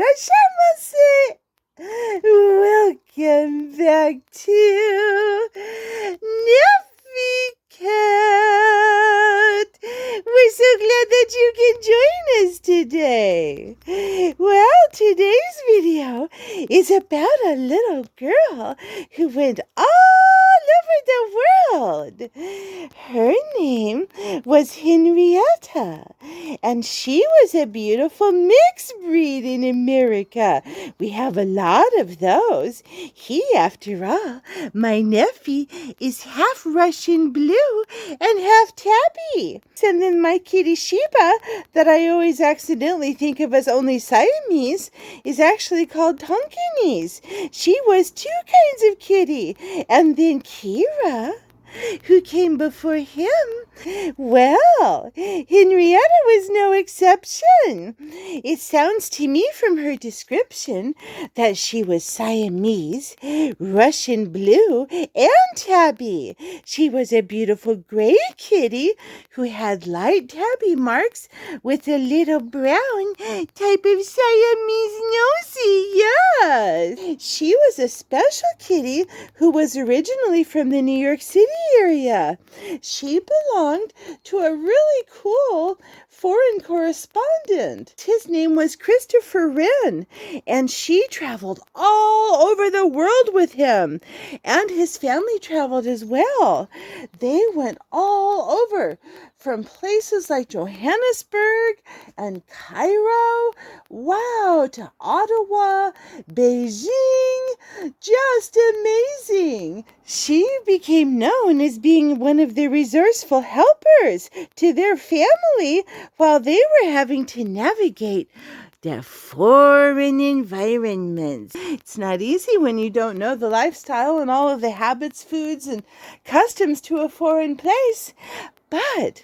Irashaimase. Welcome back to Neffy Cat. We're so glad that you can join us today. Well, today's video is about a little girl who went all over the world. Her name was Henrietta, and she was a beautiful mixed breed in America. We have a lot of those. He, after all, my nephew, is half Russian blue and half tabby. And then my kitty Sheba, that I always accidentally think of as only Siamese, is actually called Tonkinese. She was two kinds of kitty. And then Kira, who came before him, well, Henrietta was no exception. It sounds to me from her description that she was Siamese, Russian blue, and tabby. She was a beautiful gray kitty who had light tabby marks with a little brown type of Siamese nosy. Yes, she was a special kitty who was originally from the New York City area. She belonged to a really cool foreign correspondent. His name was Christopher Wren, and she traveled all over the world with him, and his family traveled as well. They went all over, from places like Johannesburg and Cairo, wow, to Ottawa, Bejing, just amazing. She became known as being one of the resourceful helpers to their family while they were having to navigate the foreign environments. It's not easy when you don't know the lifestyle and all of the habits, foods, and customs to a foreign place. But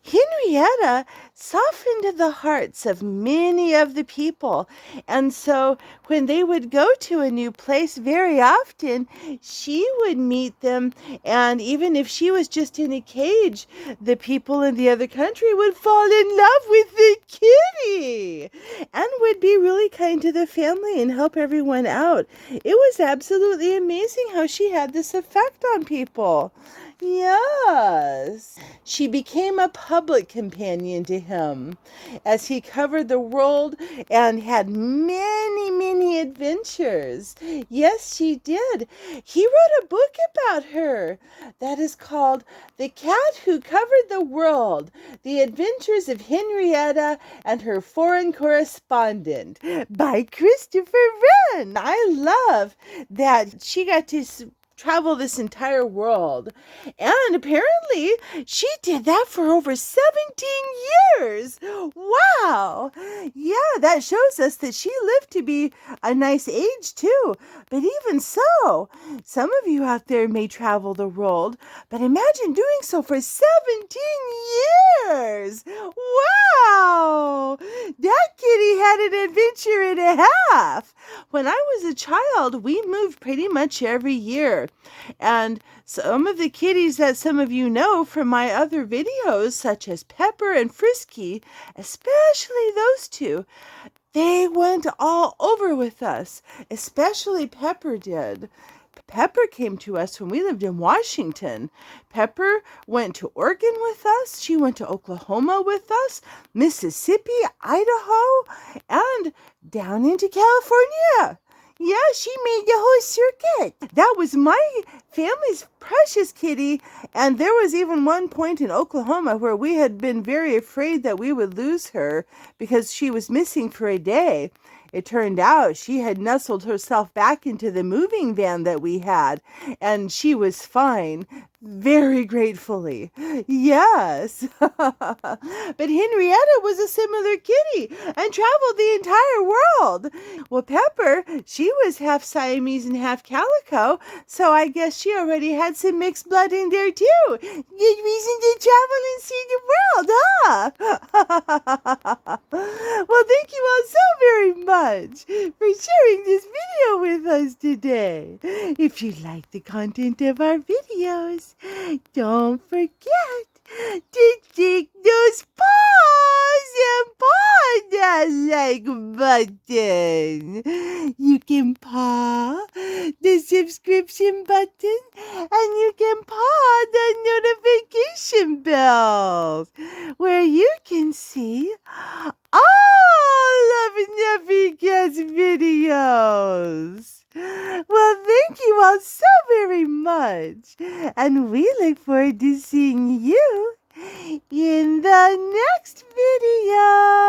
Henrietta softened the hearts of many of the people, and so when they would go to a new place, very often she would meet them, and even if she was just in a cage, the people in the other country would fall in love with the kitty and would be really kind to the family and help everyone out. It was absolutely amazing how she had this effect on people. Yes, she became a public companion to him as he covered the world and had many, many adventures. Yes, she did. He wrote a book about her that is called The Cat Who Covered the World, The Adventures of Henrietta and Her Foreign Correspondent by Christopher Wren. I love that she got to travel this entire world. And apparently she did that for over 17 years. Wow. Yeah, that shows us that she lived to be a nice age too. But even so, some of you out there may travel the world, but imagine doing so for 17 years. Wow. That kitty had an adventure and a half. When I was a child, we moved pretty much every year. And some of the kitties that some of you know from my other videos, such as Pepper and Frisky, especially those two, they went all over with us, especially Pepper did. Pepper came to us when we lived in Washington. Pepper went to Oregon with us. She went to Oklahoma with us, Mississippi, Idaho, and down into California. Yeah, she made the whole circuit. That was my family's precious kitty. And there was even one point in Oklahoma where we had been very afraid that we would lose her because she was missing for a day. It turned out she had nestled herself back into the moving van that we had, and she was fine, very gratefully. Yes. But Henrietta was a similar kitty and traveled the entire world. Well, Pepper, she was half Siamese and half calico, so I guess she already had some mixed blood in there too. Good reason to travel and see the world, huh? Well, thank you all so very much for sharing this video with us today. If you like the content of our videos, don't forget to stick those paws and paw that like button. You can paw the subscription button and you can paw the notification bells where you can see all of Nuffy Cat's videos. Well, thank you all so very much, and we look forward to seeing you in the next video.